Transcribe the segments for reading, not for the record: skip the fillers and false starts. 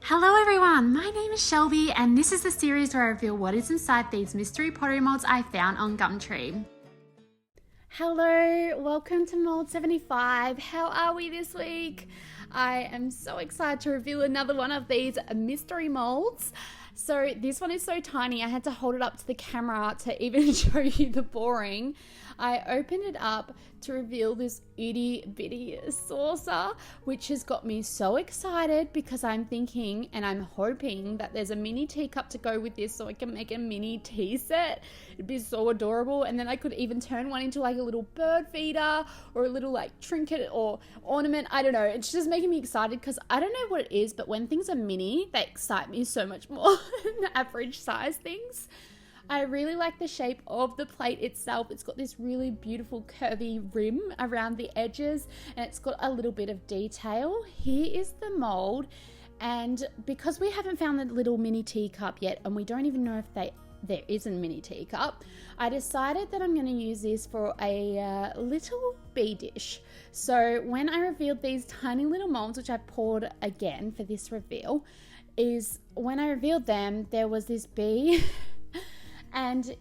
Hello everyone, my name is Shelby and this is the series where I reveal what is inside these mystery pottery molds I found on Gumtree. Hello, welcome to Mold 75. How are we this week? I am so excited to reveal another one of these mystery molds. So this one is so tiny, I had to hold it up to the camera to even show you the boring. I opened it up to reveal this itty bitty saucer, which has got me so excited because I'm thinking and I'm hoping that there's a mini teacup to go with this so I can make a mini tea set. It'd be so adorable, and then I could even turn one into like a little bird feeder or a little like trinket or ornament. I don't know, it's just making me excited because I don't know what it is, but when things are mini, they excite me so much more than average size things. I really like the shape of the plate itself. It's got this really beautiful curvy rim around the edges and it's got a little bit of detail. Here is the mold, and because we haven't found the little mini teacup yet and we don't even know if there is a mini teacup, I decided that I'm going to use this for a little bee dish. So when I revealed these tiny little molds, which I poured again for this reveal, is when I revealed them, there was this bee and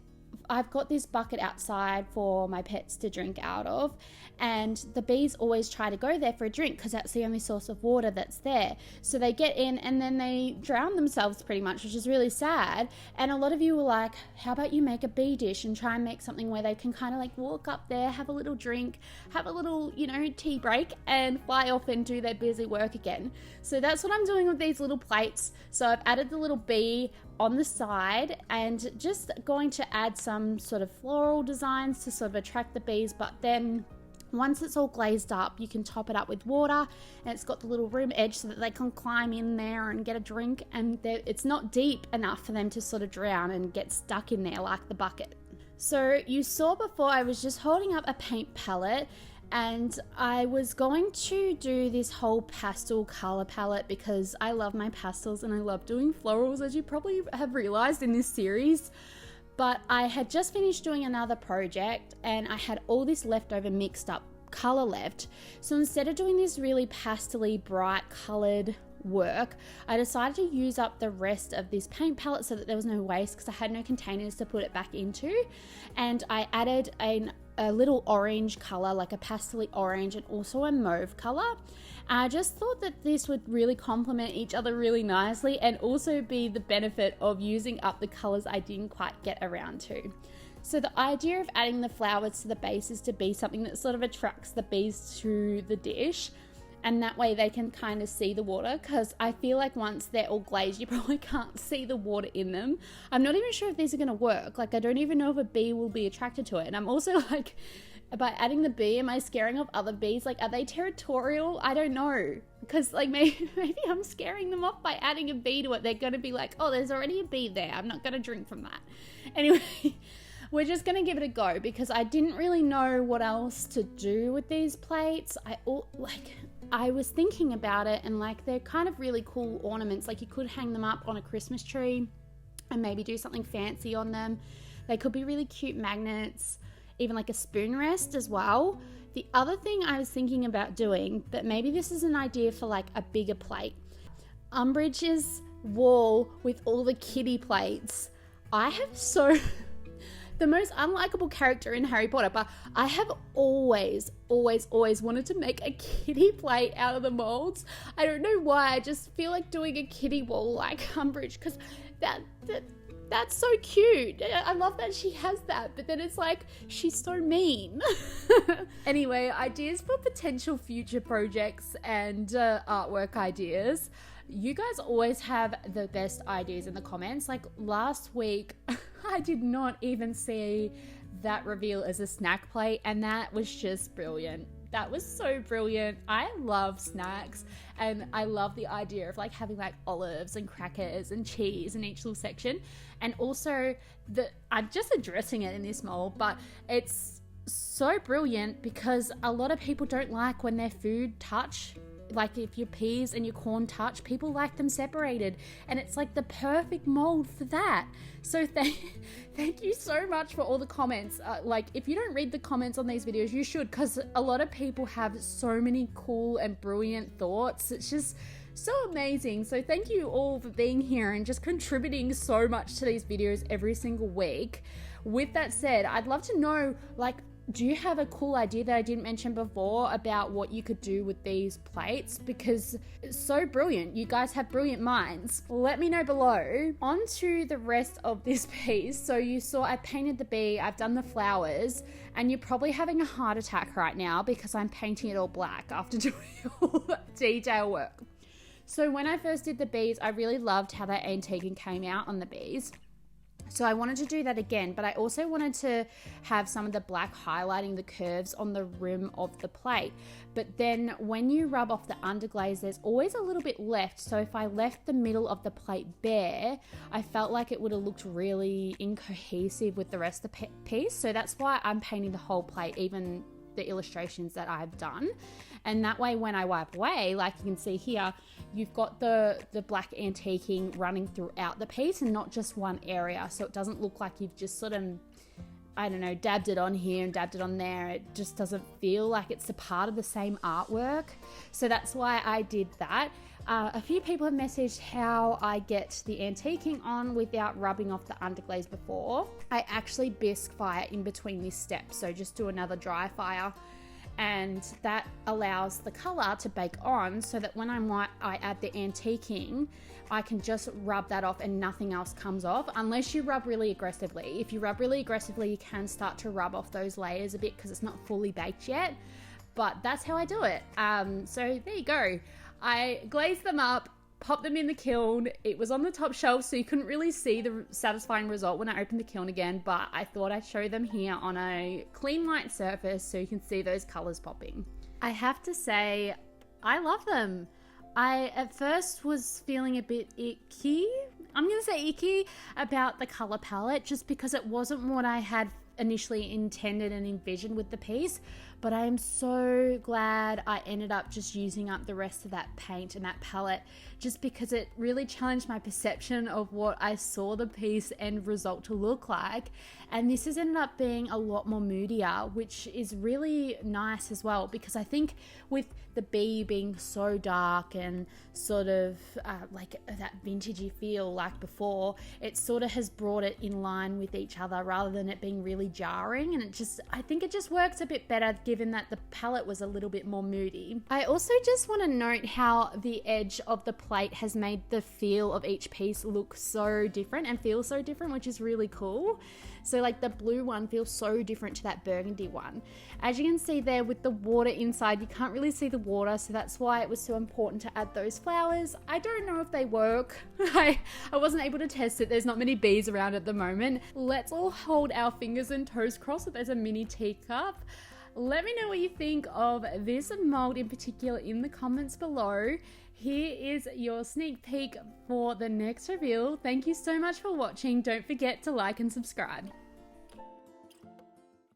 I've got this bucket outside for my pets to drink out of, and the bees always try to go there for a drink because that's the only source of water that's there. So they get in and then they drown themselves pretty much, which is really sad. And a lot of you were like, how about you make a bee dish and try and make something where they can kind of like walk up there, have a little drink, have a little, tea break and fly off and do their busy work again. So that's what I'm doing with these little plates. So I've added the little bee on the side and just going to add some sort of floral designs to sort of attract the bees, but then once it's all glazed up, you can top it up with water, and it's got the little rim edge so that they can climb in there and get a drink, and it's not deep enough for them to sort of drown and get stuck in there like the bucket. So you saw before I was just holding up a paint palette, and I was going to do this whole pastel color palette because I love my pastels and I love doing florals, as you probably have realized in this series. But I had just finished doing another project and I had all this leftover mixed up color left. So instead of doing this really pastel-y bright colored work, I decided to use up the rest of this paint palette so that there was no waste because I had no containers to put it back into. And I added a little orange color, like a pastel orange, and also a mauve color. I just thought that this would really complement each other really nicely and also be the benefit of using up the colors I didn't quite get around to. So the idea of adding the flowers to the base is to be something that sort of attracts the bees to the dish, and that way they can kind of see the water, because I feel like once they're all glazed you probably can't see the water in them. I'm not even sure if these are going to work. Like, I don't even know if a bee will be attracted to it, and I'm also like, by adding the bee, am I scaring off other bees? Like, are they territorial? I don't know, because like maybe I'm scaring them off by adding a bee to it. They're going to be like, oh, there's already a bee there, I'm not going to drink from that. Anyway, we're just going to give it a go because I didn't really know what else to do with these plates. I was thinking about it, and like, they're kind of really cool ornaments. Like, you could hang them up on a Christmas tree and maybe do something fancy on them. They could be really cute magnets, even like a spoon rest as well. The other thing I was thinking about doing, but maybe this is an idea for like a bigger plate, Umbridge's wall with all the kitty plates. I have the most unlikable character in Harry Potter, but I have always wanted to make a kitty plate out of the molds. I don't know why, I just feel like doing a kitty wall like Umbridge, because that's so cute. I love that she has that, but then it's like, she's so mean. Anyway, ideas for potential future projects and artwork ideas. You guys always have the best ideas in the comments. Like last week, I did not even see that reveal as a snack plate, and that was just brilliant. That was so brilliant. I love snacks, and I love the idea of like having like olives and crackers and cheese in each little section. And also I'm just addressing it in this mold, but it's so brilliant because a lot of people don't like when their food touch. Like if your peas and your corn touch, people like them separated, and it's like the perfect mold for that. So thank you so much for all the comments. Like, if you don't read the comments on these videos, you should, because a lot of people have so many cool and brilliant thoughts. It's just So amazing. So thank you all for being here and just contributing so much to these videos every single week. With that said, I'd love to know, like, do you have a cool idea that I didn't mention before about what you could do with these plates? Because it's so brilliant. You guys have brilliant minds. Let me know below. On to the rest of this piece. So you saw I painted the bee, I've done the flowers, and you're probably having a heart attack right now because I'm painting it all black after doing all that detail work. So when I first did the bees, I really loved how that antiquing came out on the bees. So I wanted to do that again, but I also wanted to have some of the black highlighting the curves on the rim of the plate. But then when you rub off the underglaze, there's always a little bit left. So if I left the middle of the plate bare, I felt like it would have looked really incohesive with the rest of the piece. So that's why I'm painting the whole plate, even the illustrations that I've done. And that way when I wipe away, like you can see here, you've got the black antiquing running throughout the piece and not just one area. So it doesn't look like you've just sort of, I don't know, dabbed it on here and dabbed it on there. It just doesn't feel like it's a part of the same artwork. So that's why I did that. A few people have messaged how I get the antiquing on without rubbing off the underglaze before. I actually bisque fire in between this step. So just do another dry fire. And that allows the color to bake on so that when I add the antiquing, I can just rub that off and nothing else comes off unless you rub really aggressively. If you rub really aggressively, you can start to rub off those layers a bit because it's not fully baked yet, but that's how I do it. So there you go. I glazed them up, popped them in the kiln. It was on the top shelf, so you couldn't really see the satisfying result when I opened the kiln again, but I thought I'd show them here on a clean white surface so you can see those colors popping. I have to say, I love them. I at first was feeling a bit icky. I'm going to say icky about the color palette just because it wasn't what I had initially intended and envisioned with the piece, but I am so glad I ended up just using up the rest of that paint and that palette just because it really challenged my perception of what I saw the piece end result to look like. And this has ended up being a lot more moodier, which is really nice as well, because I think with the bee being so dark and sort of like that vintagey feel like before, it sort of has brought it in line with each other rather than it being really jarring. And I think it just works a bit better given that the palette was a little bit more moody. I also just want to note how the edge of the plate has made the feel of each piece look so different and feel so different, which is really cool. So like the blue one feels so different to that burgundy one. As you can see there with the water inside, you can't really see the water, so that's why it was so important to add those flowers. I don't know if they work. I wasn't able to test it. There's not many bees around at the moment. Let's all hold our fingers and toes crossed that there's a mini teacup. Let me know what you think of this mold in particular in the comments below. Here is your sneak peek for the next reveal. Thank you so much for watching. Don't forget to like and subscribe.